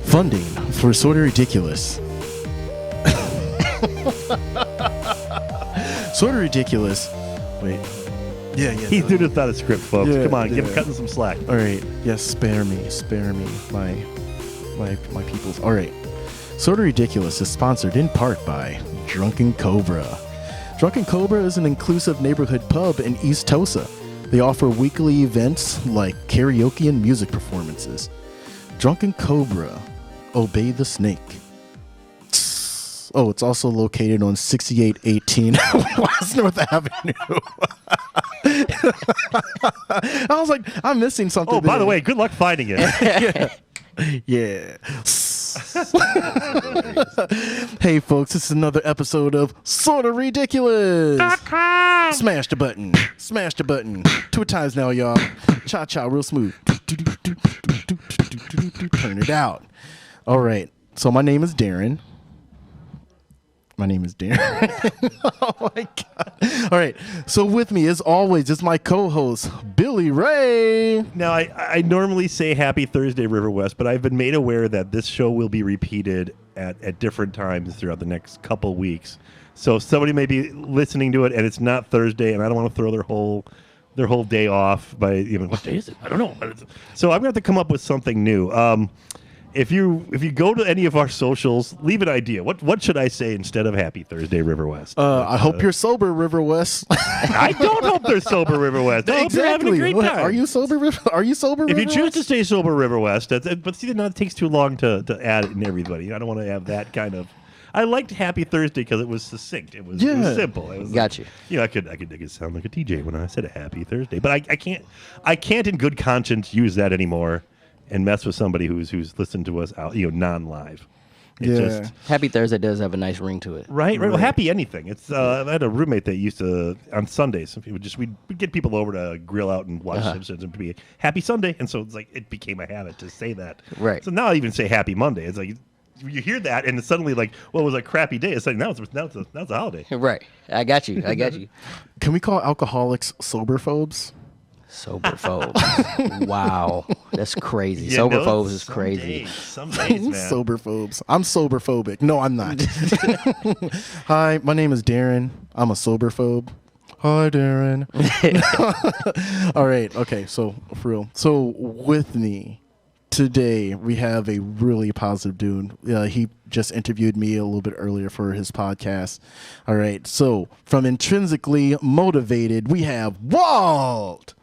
Funding for Sorta Ridiculous. Sorta Ridiculous. Wait. Yeah. He's doing it without a script, folks. Yeah, Come on, yeah. cut him some slack. All right. Yes, spare me, my peoples. All right. Sorta Ridiculous is sponsored in part by Drunken Cobra. Drunken Cobra is an inclusive neighborhood pub in East Tosa. They offer weekly events like karaoke and music performances. Drunken Cobra, obey the snake. Oh, it's also located on 6818 West North Avenue. I was like, I'm missing something. Oh, by the way, good luck finding it. Yeah. Hey, folks, this is another episode of Sorta Ridiculous. Smash the button. Smash the button. 2 times now, y'all. Cha-cha, real smooth. Turn it out. All right. So my name is Darren. Oh, my God. All right. So with me, as always, is my co-host, Billy Ray. Now, I normally say Happy Thursday, River West, but I've been made aware that this show will be repeated at different times throughout the next couple weeks. So somebody may be listening to it, and it's not Thursday, and I don't want to throw their whole day off by even what day is it? I don't know. So I'm going to have to come up with something new. If you go to any of our socials, leave an idea. What should I say instead of Happy Thursday, River West? I hope you're sober, River West. I don't hope they're sober, River West. I hope you're having a great time. Are you sober, River If you choose West? to stay sober, River West, but see, it takes too long to add it in everybody. I don't want to have that kind of. I liked Happy Thursday because it was succinct. It was simple. It was Got you. I could sound like a TJ when I said a Happy Thursday, but I can't in good conscience use that anymore and mess with somebody who's listened to us out, non-live. Happy Thursday does have a nice ring to it. Right. Well, happy anything. It's I had a roommate that used to on Sundays. We'd get people over to grill out and watch Simpsons and be Happy Sunday, and so it's like it became a habit to say that. Right. So now I even say Happy Monday. It's like you hear that, and it's suddenly like, well, it was a crappy day. It's like now it's a holiday. Right. I got you. Can we call alcoholics soberphobes? Soberphobes. Wow. That's crazy. Soberphobes is crazy. Some days, man. Soberphobes. I'm soberphobic. No, I'm not. Hi, my name is Darren. I'm a soberphobe. Hi, Darren. All right. Okay. So, for real. So, with me today, we have a really positive dude. He just interviewed me a little bit earlier for his podcast. All right. So, from Intrinsically Motivated, we have Walt.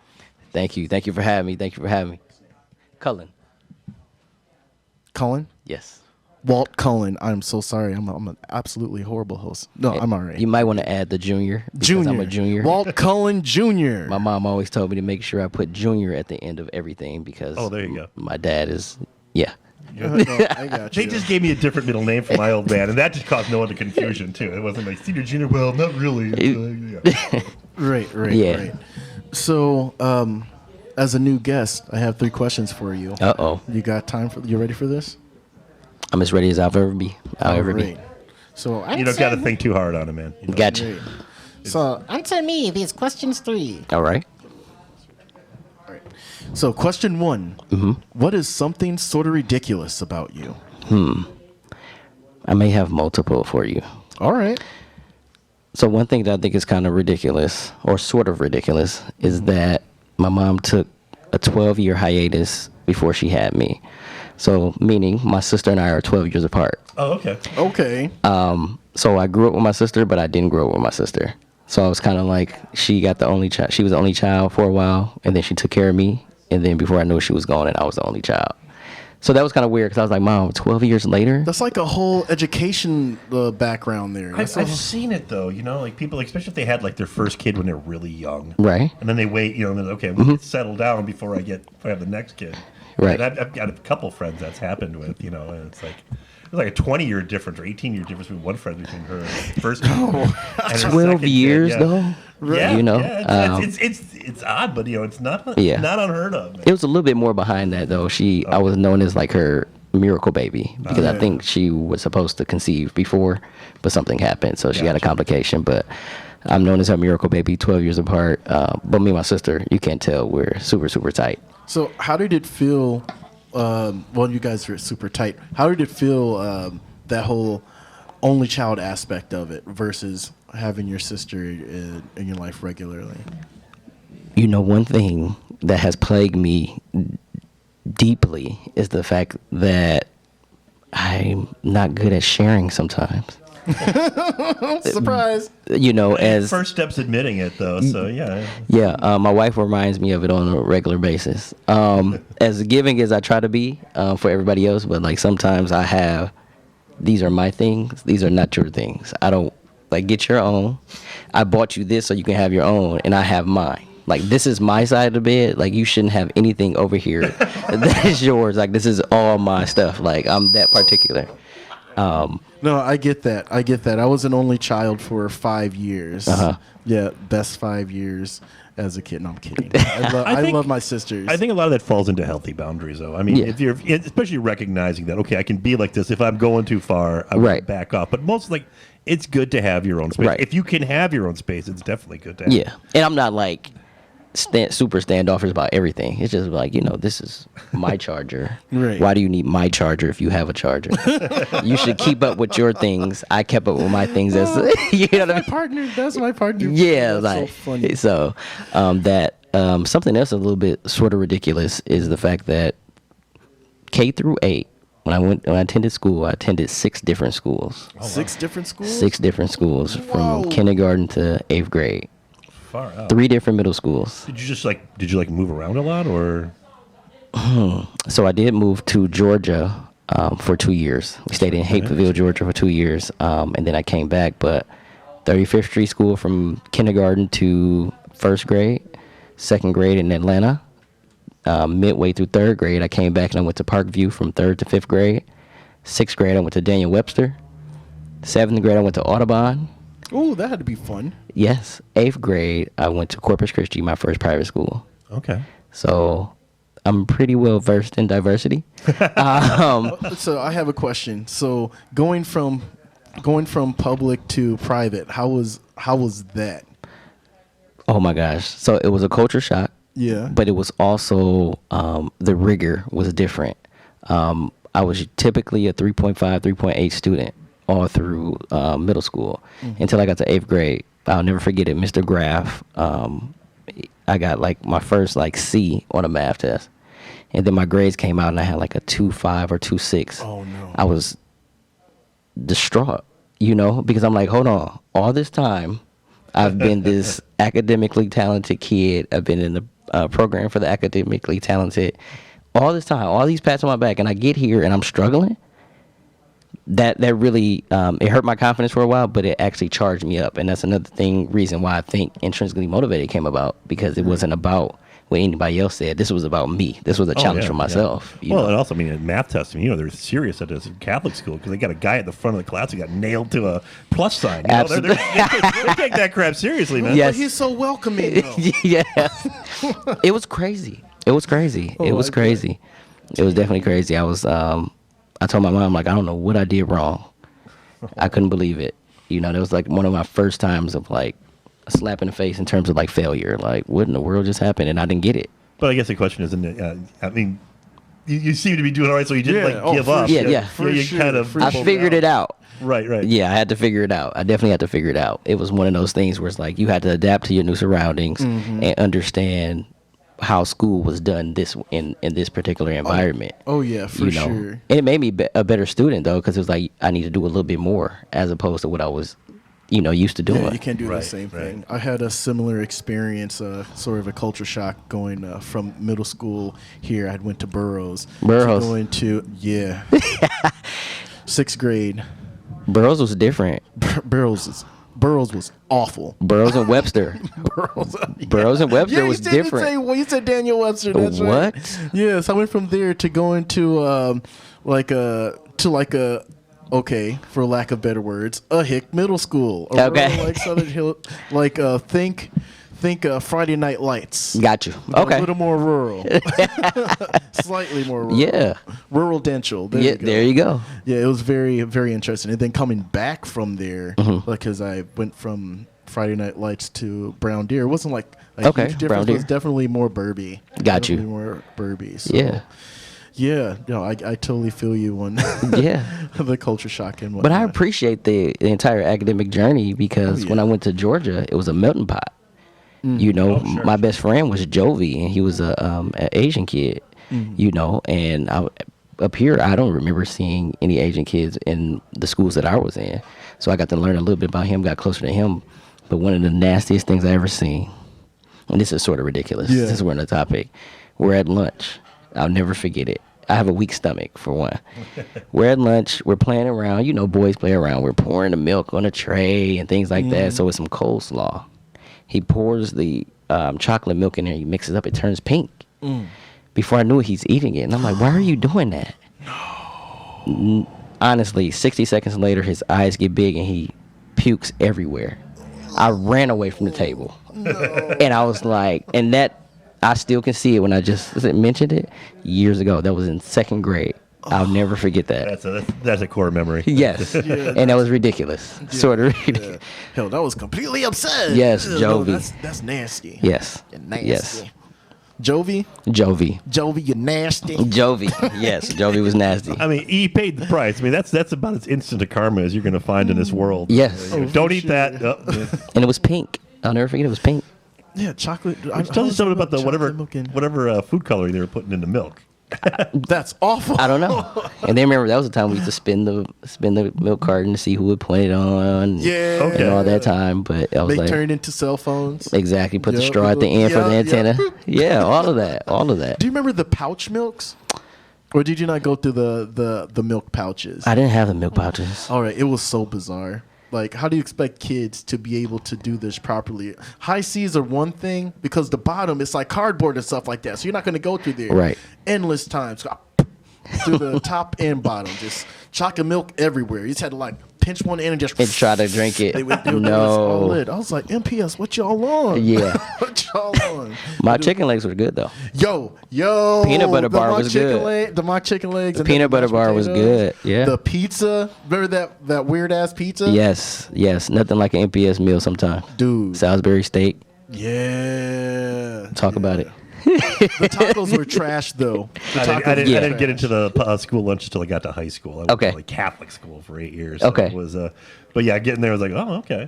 Thank you. Thank you for having me. Cullin. Cullin? Yes. Walt Cullin. I'm so sorry. I'm an absolutely horrible host. No, I'm all right. You might want to add the junior. Because I'm a junior. Walt Cullin Jr. My mom always told me to make sure I put junior at the end of everything because there you go. My dad is, No, I got you. They just gave me a different middle name for my old man, and that just caused no other confusion, too. It wasn't like senior, junior, well, not really. Right. So, as a new guest, I have 3 questions for you. Uh-oh. You ready for this? I'm as ready as I'll ever be. So, You don't got to think too hard on it, man. Gotcha. Great. So, answer me these questions 3. All right. So, question 1. Mm-hmm. What is something sort of ridiculous about you? I may have multiple for you. All right. So one thing that I think is kind of ridiculous, or sort of ridiculous, is that my mom took a 12-year hiatus before she had me. So meaning my sister and I are 12 years apart. Oh, okay. Okay. So I grew up with my sister, but I didn't grow up with my sister. So I was kind of like, she got the only child. She was the only child for a while, and then she took care of me. And then before I knew she was gone, and I was the only child. So that was kind of weird because I was like, Mom, 12 years later? That's like a whole education background there. I've seen it, though, like people, especially if they had like their first kid when they're really young. Right. And then they wait, and then, okay, we'll settle down before I have the next kid. Right. And I've got a couple friends that's happened with, and it's like, there's like a 20-year difference or 18-year difference between one friend between her first kid and her 12 years, kid, though? Yeah, it's odd, but it's not unheard of. Man. It was a little bit more behind that, though. I was known as like her miracle baby because I think she was supposed to conceive before, but something happened, so she had a complication. But I'm known as her miracle baby, 12 years apart. But me and my sister, you can't tell, we're super, super tight. So how did it feel well, you guys are super tight. How did it feel, that whole only child aspect of it versus having your sister in your life regularly? You know, one thing that has plagued me deeply is the fact that I'm not good at sharing sometimes. Surprise! You know, as First step's admitting it, though. So yeah. yeah, my wife reminds me of it on a regular basis. As giving as I try to be for everybody else, but like sometimes I have, these are my things. These are not your things. I don't like get your own. I bought you this so you can have your own, and I have mine. Like, this is my side of the bed. Like, you shouldn't have anything over here that is yours. Like, this is all my stuff. Like, I'm that particular. No, I get that. I was an only child for 5 years. Uh-huh. Yeah, best 5 years as a kid. No, I'm kidding. I love my sisters. I think a lot of that falls into healthy boundaries, though. I mean, Yeah. if you're especially recognizing that, okay, I can be like this. If I'm going too far, I will Right. back off. But most like, it's good to have your own space. Right. If you can have your own space, it's definitely good to have. Yeah. And I'm not like super standoffish about everything. It's just like, you know, this is my charger. Right. Why do you need my charger if you have a charger? You should keep up with your things. I kept up with my things. As you know what I mean? partner. That's my partner. Yeah, That's like so funny. so that something else a little bit sort of ridiculous is the fact that K through 8, when I attended school, I attended 6 different schools. 6 different schools. 6 different schools Whoa. from kindergarten to 8th grade. Far out. 3 different middle schools. Did you move around a lot, or? So I did move to Georgia for 2 years. We stayed in Hapeville, Georgia for 2 years, and then I came back. But 35th Street School from kindergarten to 1st grade, 2nd grade in Atlanta. Midway through 3rd grade, I came back and I went to Parkview from 3rd to 5th grade. 6th grade, I went to Daniel Webster. 7th grade, I went to Audubon. Oh, that had to be fun. Yes. 8th grade, I went to Corpus Christi, my first private school. Okay. So I'm pretty well versed in diversity. So I have a question. So going from public to private, how was that? Oh my gosh. So it was a culture shock. Yeah. But it was also the rigor was different. I was typically a 3.5, 3.8 student all through middle school until I got to 8th grade. I'll never forget it. Mr. Graff, I got like my first like C on a math test. And then my grades came out and I had like a 2.5 or 2.6. Oh no. I was distraught, you know, because I'm like, hold on, all this time I've been this academically talented kid. I've been in the program for the academically talented all this time, all these pats on my back, and I get here and I'm struggling. That really it hurt my confidence for a while, but it actually charged me up, and that's another reason why I think Intrinsically Motivated came about, because it wasn't about what anybody else said. This was about me. This was a challenge for myself. You Well, know? and also, I mean, in math testing, you know, they're serious at this Catholic school because they got a guy at the front of the class who got nailed to a plus sign. You know, Absolutely. they take that crap seriously, man. Yes. But he's so welcoming, though. Yes. It was crazy. It was crazy. It was I bet. crazy. It was definitely crazy. I was I told my mom, like, I don't know what I did wrong. I couldn't believe it. You know, that was like one of my first times of like a slap in the face in terms of like failure. Like, what in the world just happened? And I didn't get it. But I guess the question is, I mean, you seem to be doing all right, so you didn't give for up. sure. Yeah. You For kind of sure. I figured it out. Right. Yeah, I had to figure it out. I definitely had to figure it out. It was one of those things where it's like you had to adapt to your new surroundings and understand how school was done in this particular environment. Oh yeah, for sure. And it made me a better student though, because it was like I need to do a little bit more as opposed to what I was, used to doing. Yeah, you can't do Right, the same right. thing. I had a similar experience, sort of a culture shock going from middle school here. I went to Burroughs. Burroughs. To going to 6th grade. Burroughs was different. Burroughs was awful. Burroughs and Webster. Burroughs and Webster was different. You said Daniel Webster. That's What? Right. Yes, I went from there to going to okay, for lack of better words, a hick middle school. A Okay. rural, like Southern Hill, like think Friday Night Lights. Got you. A Okay. little more rural. Slightly more rural. Yeah. Rural dental. There Yeah, you go. there you go. Yeah, it was very, very interesting. And then coming back from there, Mm-hmm. because I went from Friday Night Lights to Brown Deer. It wasn't like a Okay, huge Brown difference. It was Deer. definitely more Burby. Got you. Definitely more Burby. So, Yeah. Yeah, no, I totally feel you on Yeah. the culture shock and But I whatnot. appreciate the entire academic journey because when I went to Georgia, it was a melting pot. You know, my best friend was Jovi, and he was an Asian kid. You know, and up here, I don't remember seeing any Asian kids in the schools that I was in. So I got to learn a little bit about him, got closer to him. But one of the nastiest things I ever seen, and this is sort of ridiculous. Yeah. Since we're on the topic, we're at lunch. I'll never forget it. I have a weak stomach, for one. We're at lunch. We're playing around. You know, boys play around. We're pouring the milk on a tray and things like that. So with some coleslaw. He pours the chocolate milk in there. He mixes it up. It turns pink. Before I knew it, he's eating it. And I'm like, why are you doing that? No. Honestly, 60 seconds later, his eyes get big and he pukes everywhere. I ran away from the table. No. And I was like, and that, I still can see it when I just mentioned it years ago. That was in 2nd grade. I'll never forget that. That's a core memory. Yes. And that was ridiculous. Sort of ridiculous. Yeah. Hell, that was completely absurd. Yes, Ew, Jovi. No, that's nasty. Yes. You're nasty. Yes. Jovi? Jovi. Jovi, you're nasty. Jovi. Yes, Jovi was nasty. I mean, he paid the price. I mean, that's about as instant a karma as you're going to find in this world. Yes. Don't eat that. And it was pink. I'll never forget it was pink. Yeah, chocolate. Which tells you something about the milk whatever food coloring they were putting in the milk. That's awful. I don't know. And then remember that was the time we used to spin the milk carton to see who would put it on. Yeah. And all that time. But I was They like, turned into cell phones. exactly. Put the Yep. straw at the end for the Yep, yep. antenna. Yeah, all of that. All of that. Do you remember the pouch milks? Or did you not go through the milk pouches? I didn't have the milk pouches. All right, it was so bizarre. Like, how do you expect kids to be able to do this properly? High C's are one thing because the bottom is like cardboard and stuff like that. So you're not going to go through there Right. endless times through the top and bottom, just chocolate milk everywhere. You just had to like pinch one end and just And try to drink it. They would do No. all lit. I was like, MPS, what y'all on? Yeah. What y'all on? My chicken legs were good though. Yo, Peanut butter bar mock was chicken good. The mock chicken legs. The and then peanut butter mashed bar was potatoes. good. Yeah. The pizza. Remember that weird ass pizza? Yes. Nothing like an MPS meal sometimes. Dude. Salisbury steak. Yeah. Talk about it. The tacos were trash though. The I tacos didn't were get trash. into the school lunch until I got to high school. I went Okay. to like Catholic school for 8 years. Okay. So it was, but yeah, getting there I was like, oh, okay.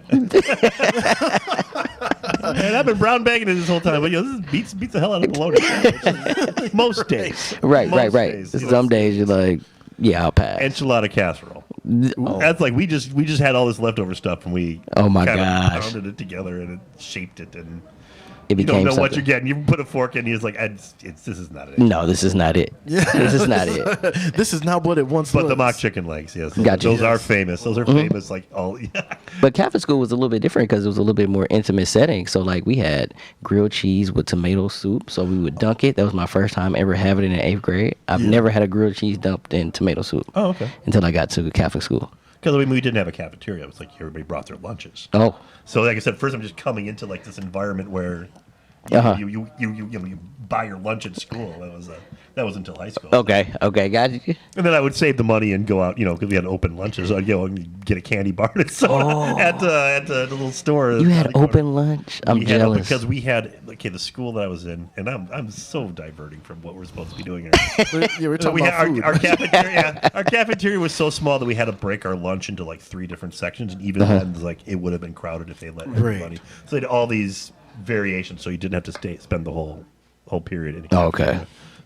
And I've been brown bagging it this whole time, but this beats the hell out of bologna sandwich. Most days. Right. Most days, you know. Some days you're like, yeah, I'll pass. Enchilada casserole. Oh. That's like we just had all this leftover stuff and we Oh my kind of gosh. pounded it together and it shaped it and It you don't became know something. what you're getting. You put a fork in, you're just like, this is not it. No, this is not it. This is not it. This is not what it once But was. the mock chicken legs, yes, Gotcha. those are famous. Those are famous. Like all. But Catholic school was a little bit different because it was a little bit more intimate setting. So like we had grilled cheese with tomato soup. So we would dunk it. That was my first time ever having it in 8th grade. I've never had a grilled cheese dumped in tomato soup. Oh, okay. Until I got to Catholic school. Because I mean, we didn't have a cafeteria. It was like everybody brought their lunches. Oh. So like I said, first I'm just coming into like this environment where you buy your lunch at school. That was until high school. Okay, got you. And then I would save the money and go out, because we had open lunches. I'd go and get a candy bar and soda at the little store. You had open lunch? I'm jealous. Because we had the school that I was in, and I'm so diverting from what we're supposed to be doing here. We're talking about food. Our cafeteria. Our cafeteria was so small that we had to break our lunch into like 3 different sections, and even then, like it would have been crowded if they let everybody. So they had all these variations, so you didn't have to spend the whole period in. Oh, okay.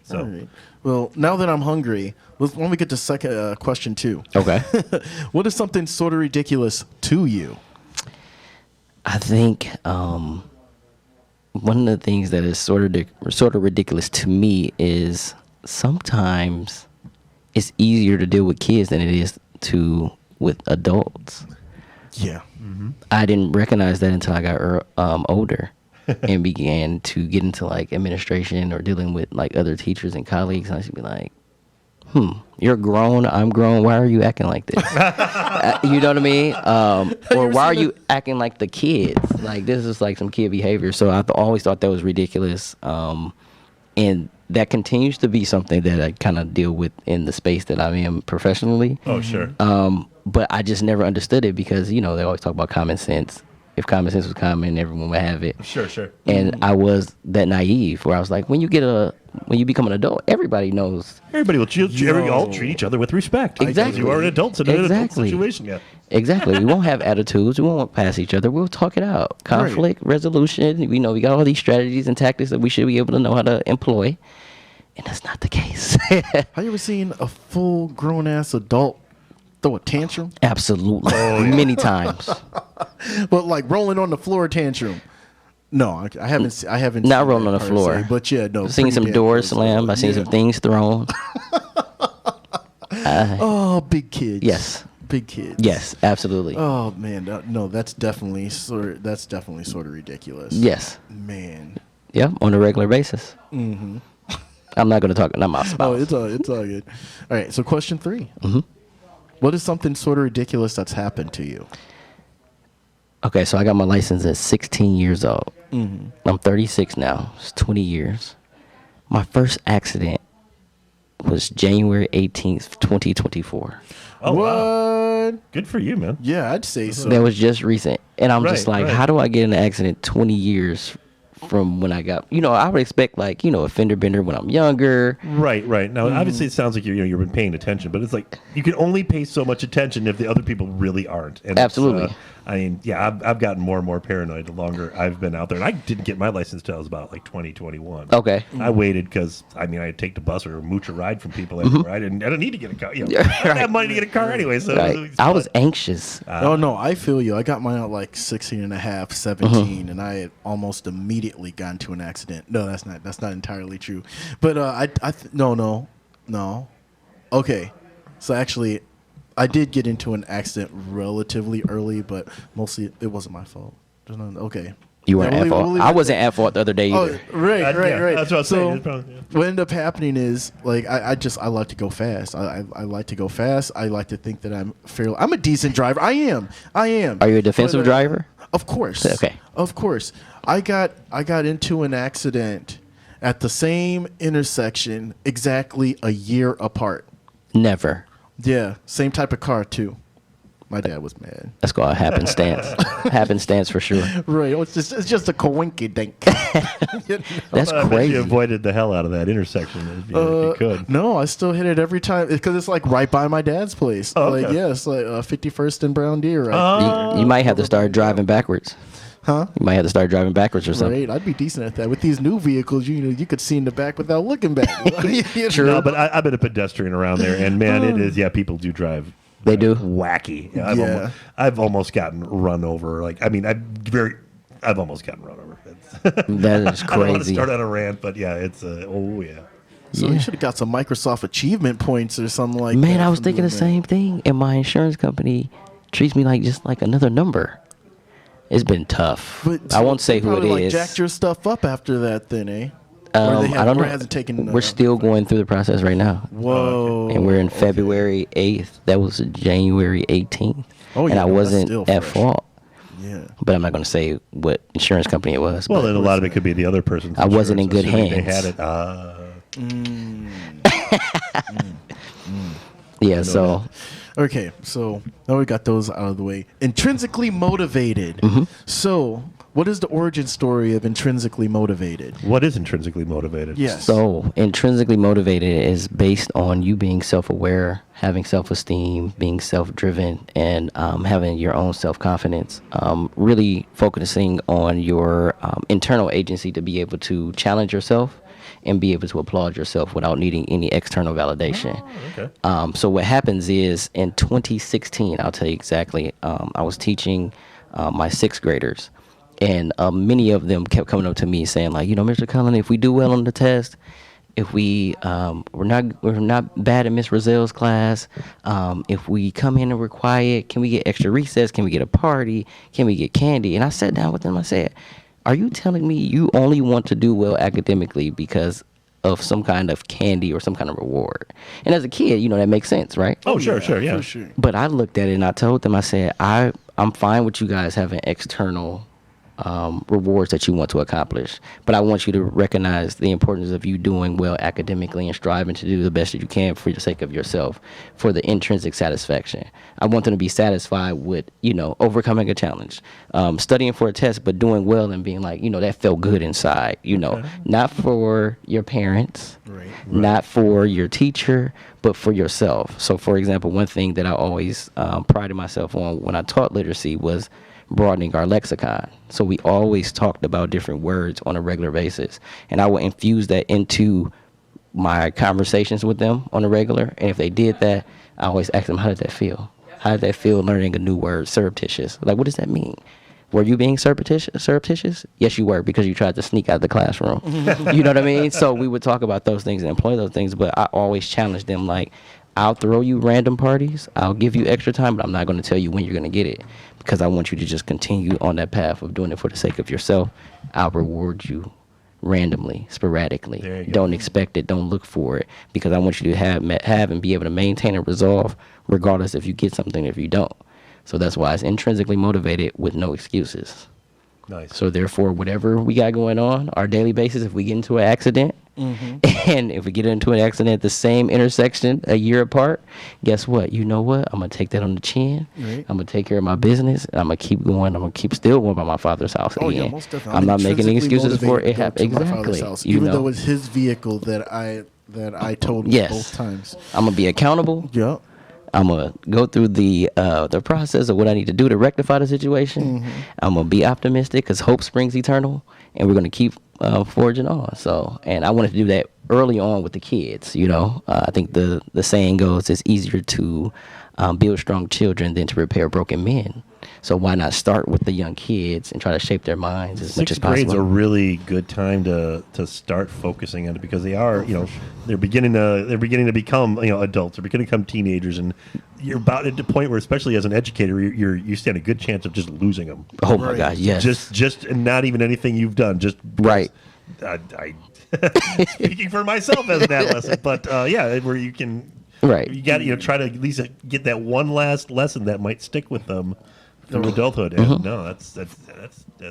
So. All right. Well, now that I'm hungry, when we get to second question 2. Okay. What is something sort of ridiculous to you? I think one of the things that is sort of ridiculous to me is sometimes it's easier to deal with kids than it is with adults. Yeah. I didn't recognize that until I got older and began to get into like administration or dealing with like other teachers and colleagues. And I should be like, you're grown, I'm grown. Why are you acting like this? You know what I mean? Or why are you acting like the kids? Like this is like some kid behavior. So I've always thought that was ridiculous. And that continues to be something that I kind of deal with in the space that I'm in professionally. Oh, sure. But I just never understood it because, they always talk about common sense. If common sense was common, everyone would have it. Sure. And I was that naive where I was like, when you get a when you become an adult, everybody knows. Everybody will all treat each other with respect. Exactly. Because you are an adult in an adult Exactly. situation. Yeah. Exactly. We won't have attitudes. We won't pass each other. We'll talk it out. Conflict resolution. We know we got all these strategies and tactics that we should be able to know how to employ. And that's not the case. Have you ever seen a full grown ass adult throw a tantrum? Absolutely. Many times. But like rolling on the floor tantrum. No, I haven't. I haven't. Not seen rolling that on the per floor. se, but yeah, no. I've seen pretty some bad doors close. slammed. I've seen some things thrown. Oh, big kids. Yes. Big kids. Yes, absolutely. Oh man, no, that's definitely sort of ridiculous. Yes. Man. Yeah, on a regular basis. Mm-hmm. I'm not going to talk. Not my spouse. Oh, it's all good. All right. So question 3. Mm-hmm. What is something sort of ridiculous that's happened to you? Okay, so I got my license at 16 years old. Mm-hmm. I'm 36 now. It's 20 years. My first accident was January 18th, 2024. Oh, what? Wow. Good for you, man. Yeah, I'd say so. That was just recent. And I'm just like, right. how do I get in an accident 20 years from when I got, I would expect like, a fender bender when I'm younger. Right. Now, obviously, it sounds like you've been paying attention, but it's like you can only pay so much attention if the other people really aren't. And Absolutely. I've gotten more and more paranoid the longer I've been out there. And I didn't get my license till I was about like 2021. Okay. I waited because I'd take the bus or mooch a ride from people everywhere. I didn't need to get a car. I didn't have money to get a car anyway. So Right. I was anxious. Oh no, I feel you. I got mine at like 16 and a half, 17, and I had almost immediately got into an accident. No, that's not entirely true. But no. Okay, so actually, I did get into an accident relatively early, but mostly it wasn't my fault. Okay. You weren't Yeah, at fault. I wasn't at fault the other day Oh, either. right. That's what I was so saying. what ended up happening is like I like to go fast. I like to go fast. I like to think that I'm a decent driver. I am. Are you a defensive But, driver? Of course. Okay. Of course. I got into an accident at the same intersection exactly a year apart. Never. Yeah, same type of car too. My dad was mad. That's called happenstance. Happenstance for sure. Right. It's just a coinkydink. That's I bet crazy. you avoided the hell out of that intersection if you could. No, I still hit it every time because it's like right by my dad's place. Oh, okay. Like it's like 51st and Brown Deer. Right. You might have to start driving backwards. Huh? You might have to start driving backwards or something. Right, I'd be decent at that. With these new vehicles, you could see in the back without looking back. True. No, but I've been a pedestrian around there, and man, it is. Yeah, people do drive. They do? Wacky. Yeah. I've almost gotten run over. I've almost gotten run over. That is I don't want to crazy. start on a rant, but yeah, it's oh yeah. So Yeah. you should have got some Microsoft achievement points or something like that. Man, I was from thinking the doing same thing, and my insurance company treats me like just like another number. It's been tough. But I won't say who it probably, is. like, jacked your stuff up after that, then, eh? Or I don't or know. it hasn't taken. We're still going through the process right now. Whoa. And we're in okay. February 8th. That was January 18th. Oh, and yeah, I that's wasn't still at fresh. fault. Yeah. But I'm not going to say what insurance company it was. Well, but then a lot of it could be the other person's. I wasn't in insurance, good assuming hands. They had it. yeah, so Okay, so now we got those out of the way. Intrinsically motivated. Mm-hmm. So, what is the origin story of intrinsically motivated? What is intrinsically motivated? Yes. So, intrinsically motivated is based on you being self-aware, having self-esteem, being self-driven, and having your own self-confidence. Really focusing on your internal agency to be able to challenge yourself and be able to applaud yourself without needing any external validation. Oh, okay. So what happens is in 2016, I'll tell you exactly, I was teaching my sixth graders. And many of them kept coming up to me saying, like, Mr. Cullin, if we do well on the test, if we're not bad in Miss Rozelle's class, if we come in and we're quiet, can we get extra recess? Can we get a party? Can we get candy? And I sat down with them. I said, are you telling me you only want to do well academically because of some kind of candy or some kind of reward? And as a kid, that makes sense, right? Oh, sure, yeah. For sure. But I looked at it and I told them, I said, I'm fine with you guys having external rewards that you want to accomplish. But I want you to recognize the importance of you doing well academically and striving to do the best that you can for the sake of yourself, for the intrinsic satisfaction. I want them to be satisfied with, overcoming a challenge, studying for a test, but doing well and being like, that felt good inside, not for your parents, not for your teacher, but for yourself. So, for example, one thing that I always prided myself on when I taught literacy was broadening our lexicon. So we always talked about different words on a regular basis. And I would infuse that into my conversations with them on a regular. And if they did that, I always ask them, how did that feel? How did that feel learning a new word, surreptitious? Like, what does that mean? Were you being surreptitious? Yes, you were, because you tried to sneak out of the classroom. You know what I mean? So we would talk about those things and employ those things. But I always challenge them, like, I'll throw you random parties. I'll give you extra time, but I'm not going to tell you when you're going to get it, because I want you to just continue on that path of doing it for the sake of yourself. I'll reward you randomly, sporadically. Don't expect it. Don't look for it, because I want you to have and be able to maintain a resolve regardless if you get something or if you don't. So that's why it's intrinsically motivated with no excuses. Nice. So therefore, whatever we got going on, our daily basis, if we get into an accident, and if we get into an accident at the same intersection a year apart, guess what? You know what? I'm going to take that on the chin. Right. I'm going to take care of my business. And I'm going to keep going. I'm going to keep still going by my father's house again. Yeah, most definitely. I'm not making any excuses for it. Exactly. Even though it's his vehicle that I told him both times. I'm going to be accountable. Yeah. I'm going to go through the process of what I need to do to rectify the situation. I'm going to be optimistic, because hope springs eternal, and we're going to keep forging on. So, and I wanted to do that early on with the kids, I think the saying goes, it's easier to build strong children than to repair broken men. So why not start with the young kids and try to shape their minds as much as possible? Sixth grade's a really good time to start focusing on it, because they are, they're beginning to become, adults. They're beginning to become teenagers, and you're about at the point where, especially as an educator, you stand a good chance of just losing them. Oh my gosh, yes. Just and not even anything you've done. Just right. I speaking for myself as an adolescent, but where you can. Right. You got to try to at least get that one last lesson that might stick with them through adulthood. And no, that's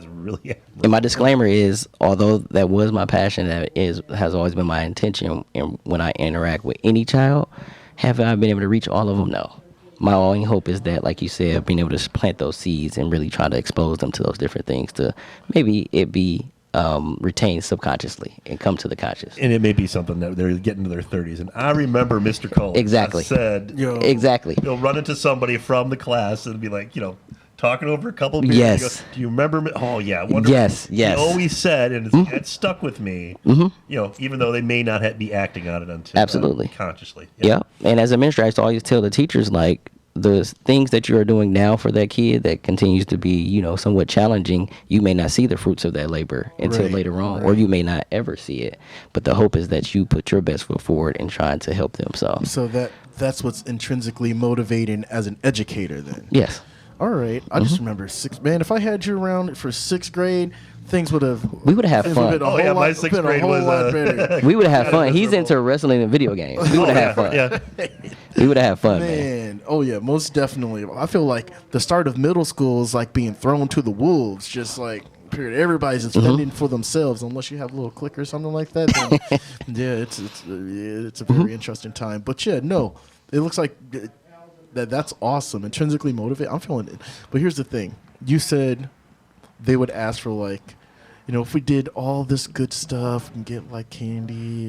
really. And my disclaimer is, although that was my passion, has always been my intention, and when I interact with any child, have I been able to reach all of them? No. My only hope is that, like you said, being able to plant those seeds and really try to expose them to those different things, to maybe it be retained subconsciously and come to the conscious. And it may be something that they're getting to their 30s. And I remember Mr. Cullin said, exactly. You'll run into somebody from the class and be like, talking over a couple of beers. Yes. Goes, do you remember me? Oh, yeah. Wonderful. Yes. He always said, and it stuck with me, even though they may not be acting on it until absolutely consciously. Yeah. And as a administrator, I used to always tell the teachers, like, the things that you are doing now for that kid that continues to be, somewhat challenging, you may not see the fruits of that labor until later on, or you may not ever see it. But the hope is that you put your best foot forward in trying to help them. So that's what's intrinsically motivating as an educator then. Yes. All right. I just remember if I had you around for sixth grade, we would have had fun. My sixth grade was we would have had fun. He's into wrestling and video games. We would have had fun. Yeah. We would have had fun, man. Oh yeah, most definitely. I feel like the start of middle school is like being thrown to the wolves. Just like period. Everybody's just fending for themselves, unless you have a little click or something like that. Then, it's a very interesting time. But it looks like that's awesome. Intrinsically motivated. I'm feeling it. But here's the thing. You said they would ask for, like, if we did all this good stuff and get like candy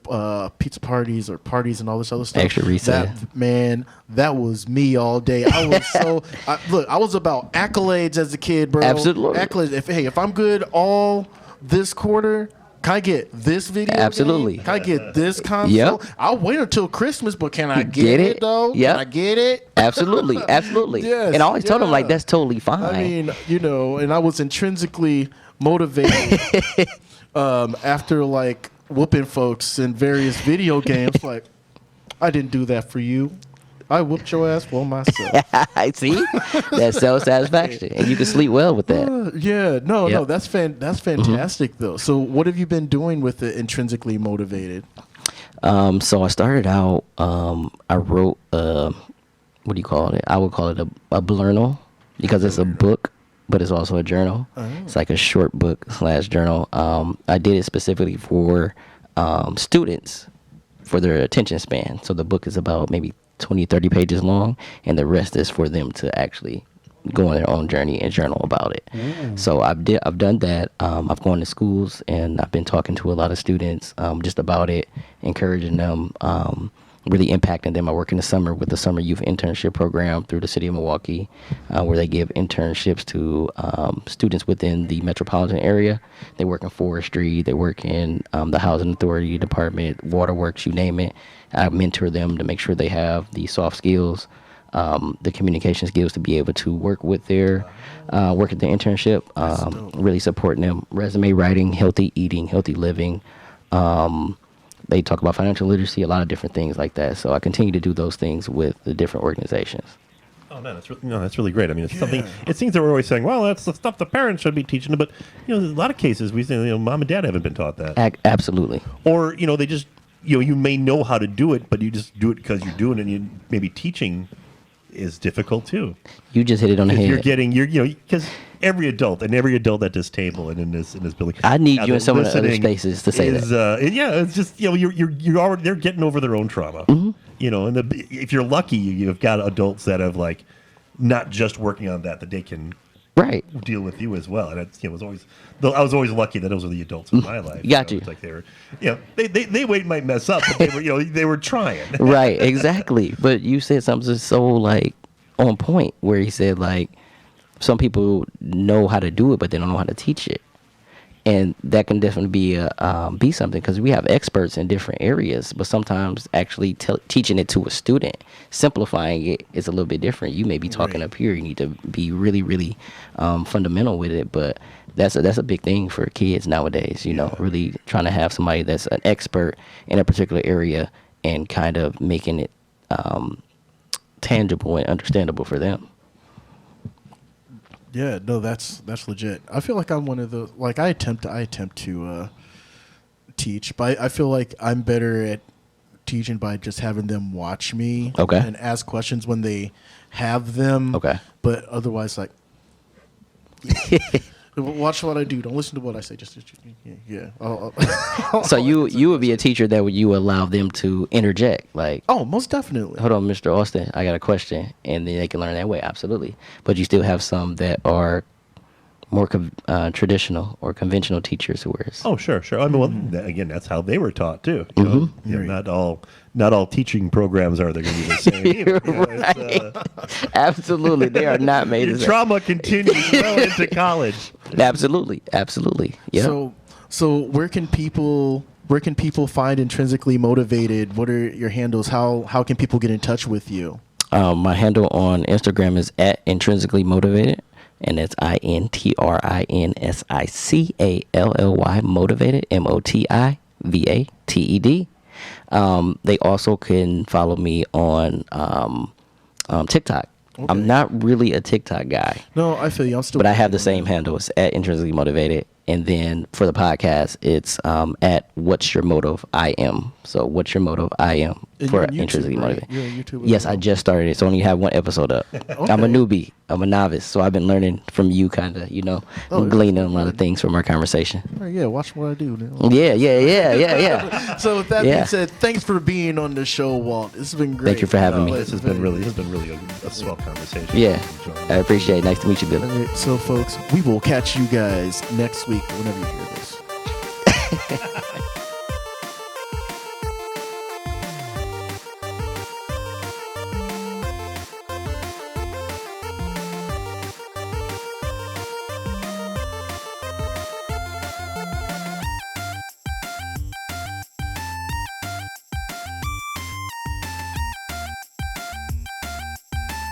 or pizza parties or parties and all this other stuff. Extra recess. That was me all day. I was I was about accolades as a kid, bro. Absolutely. Accolades. If I'm good all this quarter, can I get this video Absolutely. game? Can I get this console? Yep. I'll wait until Christmas, but can I get it though? Yep. Can I get it? Absolutely. Yes, and I always told him, like, that's totally fine. I mean, and I was intrinsically motivated after, like, whooping folks in various video games. Like, I didn't do that for you. I whooped your ass for myself. I see. That's self-satisfaction. And you can sleep well with that. No, that's fantastic, though. So what have you been doing with the intrinsically motivated? So I started out, I wrote, what do you call it? I would call it a blurnal, because it's a book but it's also a journal. It's like a short book / journal. I did it specifically for students for their attention span. So the book is about maybe 20, 30 pages long, and the rest is for them to actually go on their own journey and journal about it. So I've done that. I've gone to schools and I've been talking to a lot of students just about it, encouraging them, really impacting them. I work in the summer with the summer youth internship program through the city of Milwaukee, where they give internships to students within the metropolitan area. They work in forestry, they work in the housing authority department, waterworks, you name it. I mentor them to make sure they have the soft skills, the communication skills to be able to work with their work at the internship, really supporting them, resume writing, healthy eating, healthy living. They talk about financial literacy, a lot of different things like that. So I continue to do those things with the different organizations. Oh no, that's really great. I mean, it's something. It seems that we're always saying, "Well, that's the stuff the parents should be teaching them," but there's a lot of cases we say, mom and dad haven't been taught that. Absolutely. Or they just you may know how to do it, but you just do it because you're doing it. And you maybe teaching is difficult too. You just hit it on the head. Because every adult at this table and in this building. I need you in some of the other spaces to say that. It's just you're already, they're getting over their own trauma. And if you're lucky, you've got adults that have not just working on that they can deal with you as well. And it's I was always lucky that those were the adults in my life. Got you. It's like they were they might mess up, but they were they were trying. Right, exactly. But you said something so on point where he said some people know how to do it, but they don't know how to teach it. And that can definitely be something, because we have experts in different areas, but sometimes actually teaching it to a student, simplifying it is a little bit different. You may be talking up here, you need to be really, really fundamental with it, but that's a big thing for kids nowadays. Really trying to have somebody that's an expert in a particular area and kind of making it tangible and understandable for them. Yeah, no, that's legit. I feel like I'm one of the I attempt to teach, but I feel like I'm better at teaching by just having them watch me and ask questions when they have them. Okay. But otherwise, watch what I do. Don't listen to what I say. Just yeah. So you would be a teacher that you allow them to interject, oh, most definitely. Hold on, Mr. Austin, I got a question, and then they can learn that way. Absolutely. But you still have some that are more traditional or conventional teachers who are. Oh, sure. I mean, again, that's how they were taught too. Not all teaching programs are going to be the same. Either. Right. Absolutely, they are not made. Your trauma continues well into college. Absolutely. Yeah. So where can people find Intrinsically Motivated? What are your handles? How can people get in touch with you? My handle on Instagram is @Intrinsically Motivated. And that's INTRINSICALLY motivated, MOTIVATED. They also can follow me on TikTok. Okay. I'm not really a TikTok guy. No, I feel you. But I have the same handle. It's @Intrinsically Motivated. And then for the podcast, it's What's Your Motive? I Am. So What's Your Motive? I Am for Intrinsically Motivated. You're on YouTube yes, I just started it. So I only have one episode up. Okay. I'm a newbie. I'm a novice. So I've been learning from you, kind of, gleaning a lot of things from our conversation. Oh, yeah, watch what I do. Yeah. So with that being said, thanks for being on the show, Walt. This has been great. Thank you for having me. This has been really a swell conversation. Yeah, I appreciate it. Nice to meet you, Billy. So, folks, we will catch you guys next week whenever you hear this.